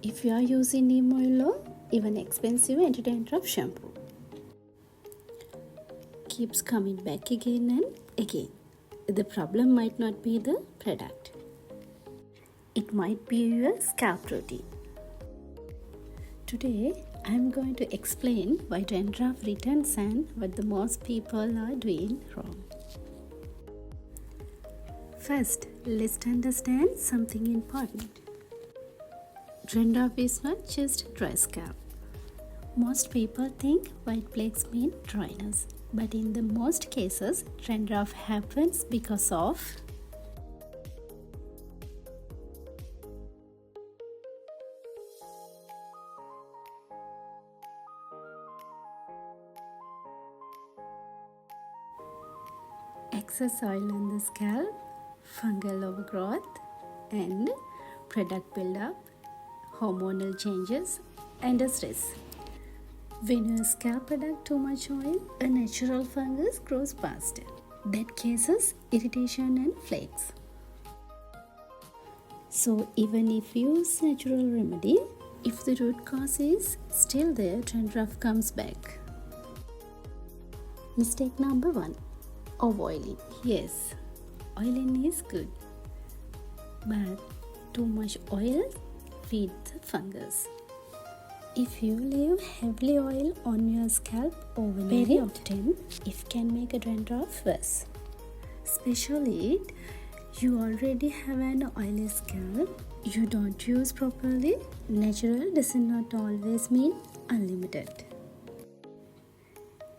if you are using neem oil or even expensive anti-dandruff shampoo. Keeps coming back again and again. The problem might not be the product. It might be your scalp routine. Today, I am going to explain why dandruff returns and what the most people are doing wrong. First, let's understand something important. Dandruff is not just dry scalp. Most people think white plaques mean dryness, but in the most cases, dandruff happens because of excess oil on the scalp, fungal overgrowth, and product buildup, hormonal changes, and stress. When your scalp produces too much oil, a natural fungus grows faster. That causes irritation and flakes. So even if you use natural remedy, if the root cause is still there, dandruff comes back. Mistake number 1. Overoiling. Yes, oiling is good, but too much oil feeds the fungus. If you leave heavily oil on your scalp overnight very often, it can make a dandruff worse. Especially you already have an oily scalp, you don't use properly. Natural does not always mean unlimited.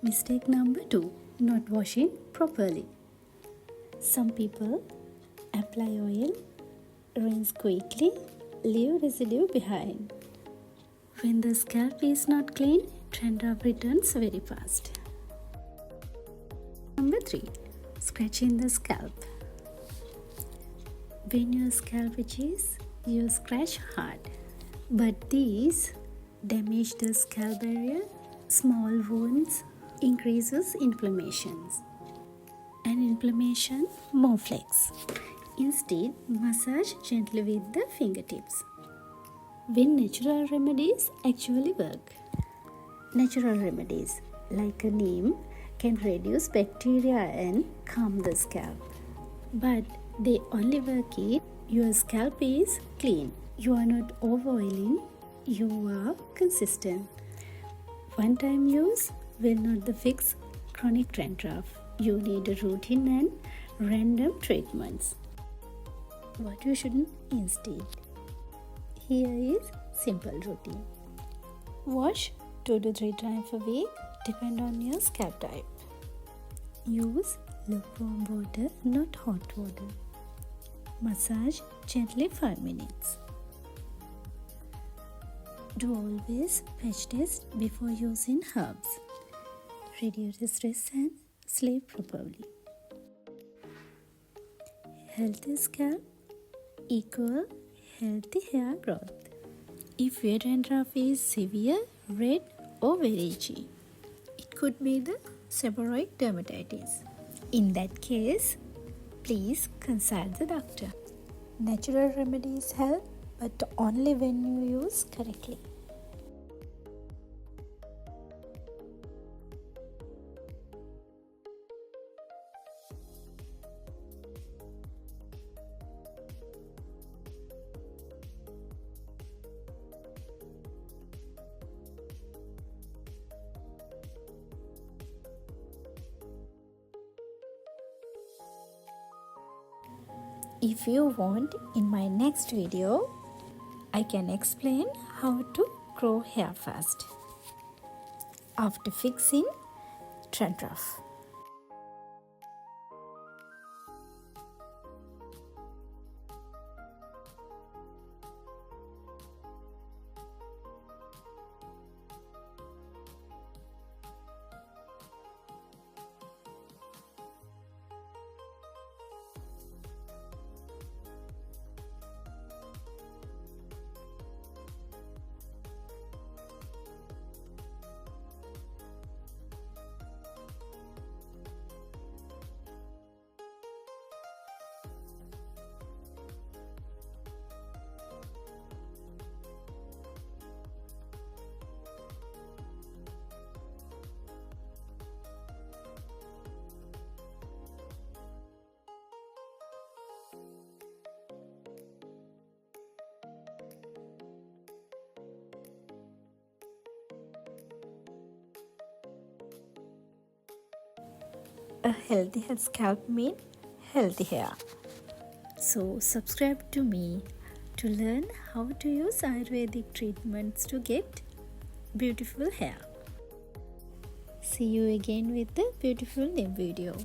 Mistake number 2. Not washing properly. Some people apply oil, rinse quickly, leave residue behind. When the scalp is not clean, dandruff returns very fast. Number 3. Scratching the scalp. When your scalp itches, you scratch hard, but these damage the scalp barrier. Small wounds increases inflammations, and inflammation more flakes. Instead, massage gently with the fingertips. When natural remedies actually work. Natural remedies like a neem can reduce bacteria and calm the scalp, but they only work if your scalp is clean. You are not overoiling, you are consistent. One-time use will not fix chronic dandruff. You need a routine and random treatments. What you shouldn't instead. Here is simple routine. Wash 2 to 3 times a week, depend on your scalp type. Use lukewarm water, not hot water. Massage gently 5 minutes. Do always patch test before using herbs. Reduce stress and sleep properly. Healthy scalp equal healthy hair growth. If your dandruff is severe, red or very itchy, it could be the seborrheic dermatitis. In that case, please consult the doctor. Natural remedies help, but only when you use correctly. If you want, in my next video, I can explain how to grow hair fast after fixing dandruff. A healthy scalp means healthy hair. So subscribe to me to learn how to use Ayurvedic treatments to get beautiful hair. See you again with the beautiful new video.